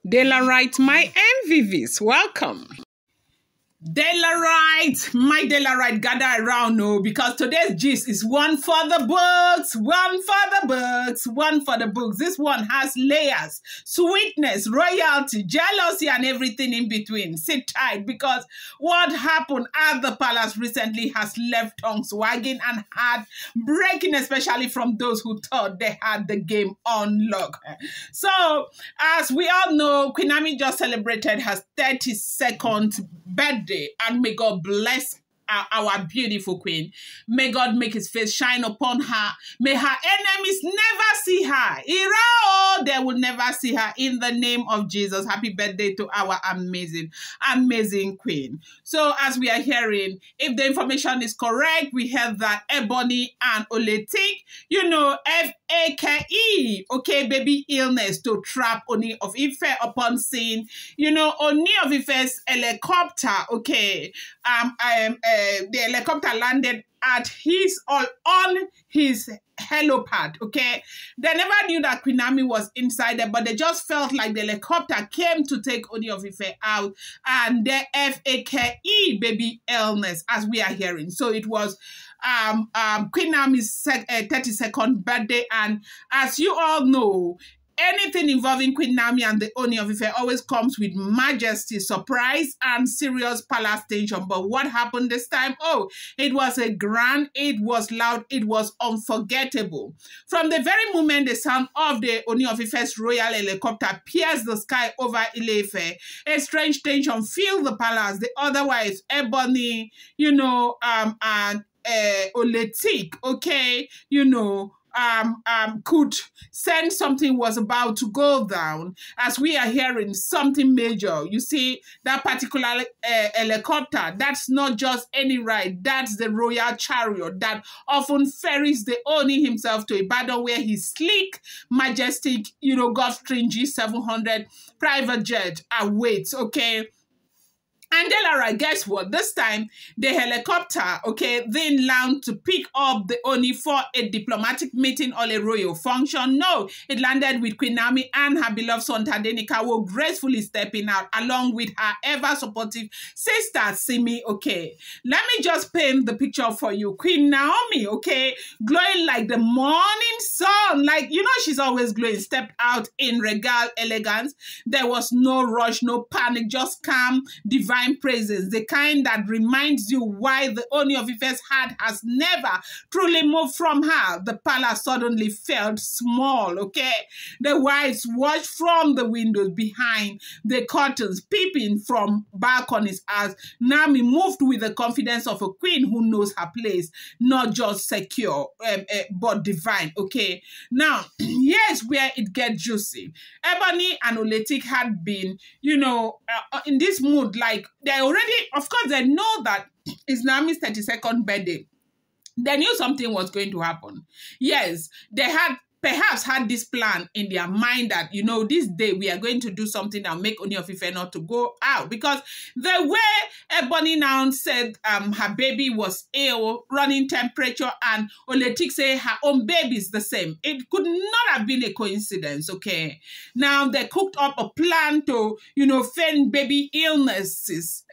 Delarite, my envies, welcome. Delarite, my Delarite, gather around, no, because today's gist is one for the books, one for the books, one for the books. This one has layers, sweetness, royalty, jealousy, and everything in between. Sit tight, because what happened at the palace recently has left tongues wagging and heart breaking, especially from those who thought they had the game on lock. So, as we all know, Queen Naomi just celebrated her 32nd birthday, and may God bless our beautiful queen. May God make his face shine upon her. May her enemies never see her. Ira, they will never see her, in the name of Jesus. Happy birthday to our amazing queen. So as we are hearing, if the information is correct, we have that Ebony and Oletik, Fæke, okay, baby illness to trap Ooni of Ife upon seeing, Ooni of Ife's helicopter, okay, the helicopter landed at on his helipad, okay? They never knew that Queen Naomi was inside there, but they just felt like the helicopter came to take Ooni of Ife out, and the Fæke baby illness, as we are hearing. So it was Queen Naomi's 32nd birthday, and as you all know, anything involving Queen Naomi and the Ooni of Ife always comes with majesty, surprise, and serious palace tension. But what happened this time? Oh, it was a grand, it was loud, it was unforgettable. From the very moment the sound of the Ooni of Ife's royal helicopter pierced the sky over Ile-Ife, a strange tension filled the palace. The otherwise Ebony, and Oletik, okay, could sense something was about to go down, as we are hearing something major. You see, that particular helicopter, that's not just any ride, that's the royal chariot that often ferries the Ooni himself to Ibadan, where his sleek, majestic, Gulfstream G700 private jet awaits, okay? And Delara, guess what? This time, the helicopter, okay, then landed to pick up the Ooni for a diplomatic meeting or a royal function. No, it landed with Queen Naomi and her beloved son Tadenikawo gracefully stepping out, along with her ever-supportive sister Simi, okay. Let me just paint the picture for you. Queen Naomi, okay, glowing like the morning sun. Like, she's always glowing, stepped out in regal elegance. There was no rush, no panic, just calm, divine praises, the kind that reminds you why the Ooni of Ife's heart has never truly moved from her. The palace suddenly felt small, okay? The wives watched from the windows behind the curtains, peeping from balconies, as Naomi moved with the confidence of a queen who knows her place, not just secure, but divine, okay? Now, here's where it gets juicy. Ebony and Oletik had been, in this mood, like, they already, of course, they know that it's Naomi's 32nd birthday. They knew something was going to happen. Yes, they had perhaps had this plan in their mind that, this day we are going to do something that will make Ooni of Ife not to go out. Because the way Ebony now said her baby was ill, running temperature, and Oletik say her own baby is the same. It could not have been a coincidence, okay? Now, they cooked up a plan to, feign baby illnesses,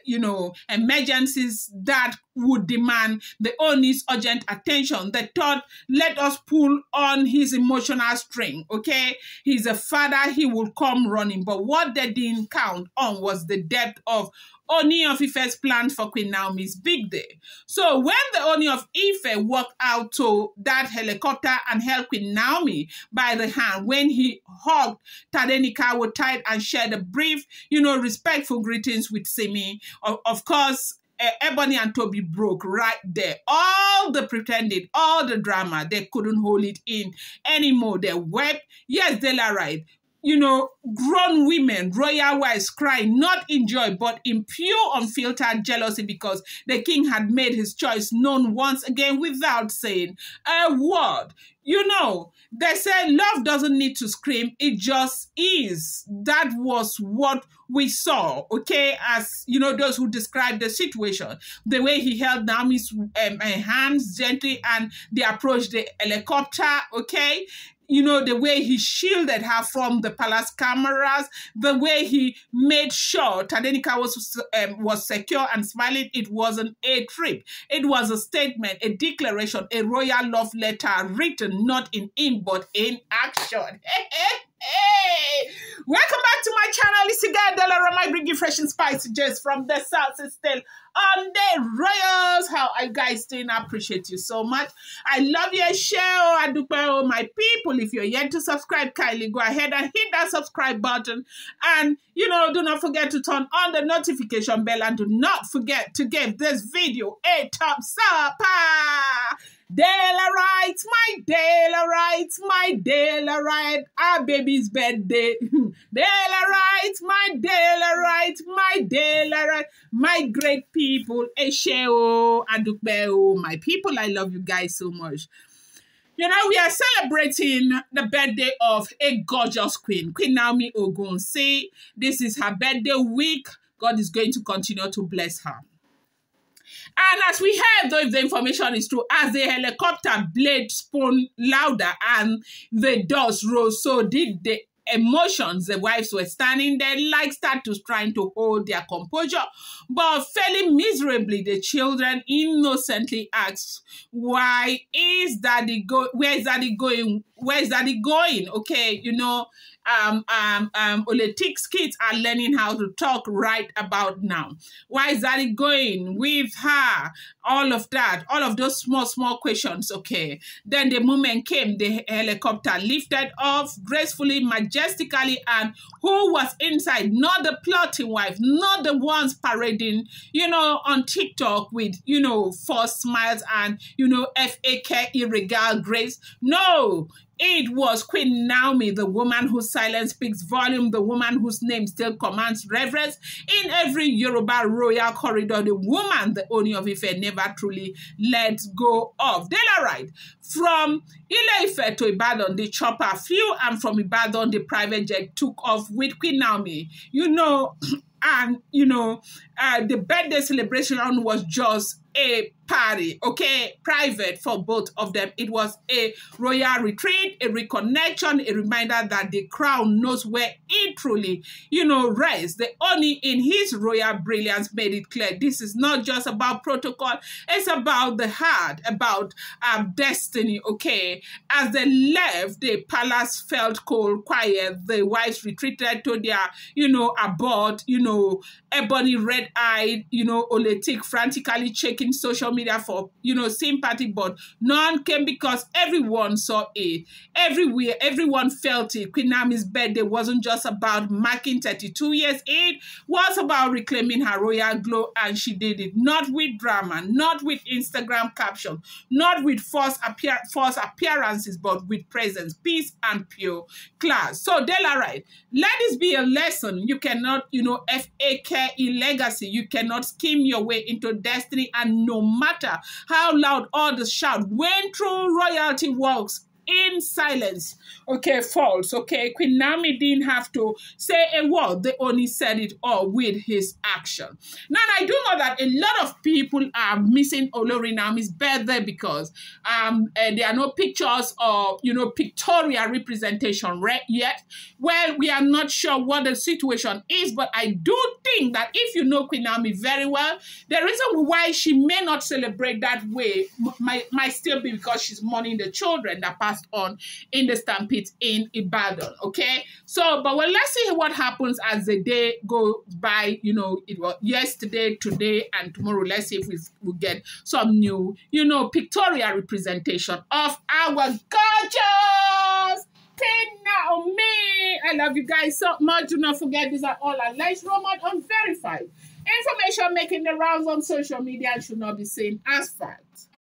emergencies that would demand the Ooni's urgent attention. They thought, let us pull on his emotional string, okay? He's a father, he will come running. But what they didn't count on was the depth of Ooni of Ife's plans for Queen Naomi's big day. So when the Ooni of Ife walked out to that helicopter and held Queen Naomi by the hand, when he hugged Tadenikawo tight and shared a brief, respectful greetings with Simi, of course, Ebony and Toby broke right there. All the pretending, all the drama, they couldn't hold it in anymore. They wept. Yes, they are right. Grown women, royal wives crying, not in joy, but in pure, unfiltered jealousy, because the king had made his choice known once again without saying a word. They say love doesn't need to scream, it just is. That was what we saw, okay, as, those who described the situation. The way he held Naomi's hands gently and they approached the helicopter, okay? you know, the way he shielded her from the palace cameras, the way he made sure Tadenika was secure and smiling. It wasn't a trip. It was a statement, a declaration, a royal love letter written not in ink but in action. Hey, welcome back to my channel. It's your girl Delara. I bring you fresh and spicy just from the south. It's still on the royals. How are you guys doing? I appreciate you so much. I love you. Share adupe my people. If you're yet to subscribe, kindly go ahead and hit that subscribe button. And you know, do not forget to turn on the notification bell, and do not forget to give this video a thumbs up. Delarite, my Delarite, my Delarite, our baby's birthday. Delarite, my Delarite, my Delarite, my great people. Esheo, Adukbeo, my people, I love you guys so much. You know, we are celebrating the birthday of a gorgeous queen, Queen Naomi Ogunsi. This is her birthday week. God is going to continue to bless her. And as we heard, though, if the information is true, as the helicopter blade spun louder and the dust rose, so did the emotions. The wives were standing there like statues trying to hold their composure, but failing miserably. The children innocently asked, why is daddy where is daddy going? Where is daddy going? Okay, you know, Oletik's kids are learning how to talk right about now. Why is daddy going with her? All of that, all of those small questions. Okay, then the moment came, the helicopter lifted off gracefully, majestically, and who was inside? Not the plotting wife, not the ones parading, you know, on TikTok with, you know, false smiles and, you know, Fæke irregal grace. No, it was Queen Naomi, the woman whose silence speaks volume, the woman whose name still commands reverence in every Yoruba royal corridor, the woman the Ooni of Ife never truly let go of. Delarite, from Ife to Ibadan, the chopper flew, and from Ibadan, the private jet took off with Queen Naomi. You know, and, you know, the birthday celebration was just a party, okay, private for both of them. It was a royal retreat, a reconnection, a reminder that the crown knows where it truly, you know, rests. The Ooni in his royal brilliance made it clear this is not just about protocol, it's about the heart, about destiny, okay. As they left, the palace felt cold, quiet. The wives retreated to their, you know, abode, you know, Ebony red-eyed, you know, Oletik frantically checking social media for, you know, sympathy, but none came because everyone saw it. Everywhere, everyone felt it. Queen Naomi's birthday wasn't just about marking 32 years. It was about reclaiming her royal glow, and she did it. Not with drama, not with Instagram captions, not with false appearances, but with presence, peace, and pure class. So, Delarite, let this be a lesson. You cannot, you know, Fæke legacy. You cannot scheme your way into destiny, and no matter how loud all the shout, when true royalty walks in silence, okay, false, okay. Queen Naomi didn't have to say a word. They only said it all with his action. Now, I do know that a lot of people are missing Olori Naomi's birthday because there are no pictures or, you know, pictorial representation yet. Well, we are not sure what the situation is, but I do think that if you know Queen Naomi very well, the reason why she may not celebrate that way might still be because she's mourning the children that passed on in the stampede in Ibadan, okay? So, but well, let's see what happens as the day goes by. You know, it was yesterday, today, and tomorrow. Let's see if we get some new, you know, pictorial representation of our gorgeous Queen Naomi. I love you guys so much. Do not forget, these are all alleged, rumored, unverified information making the rounds on social media and should not be seen as fact.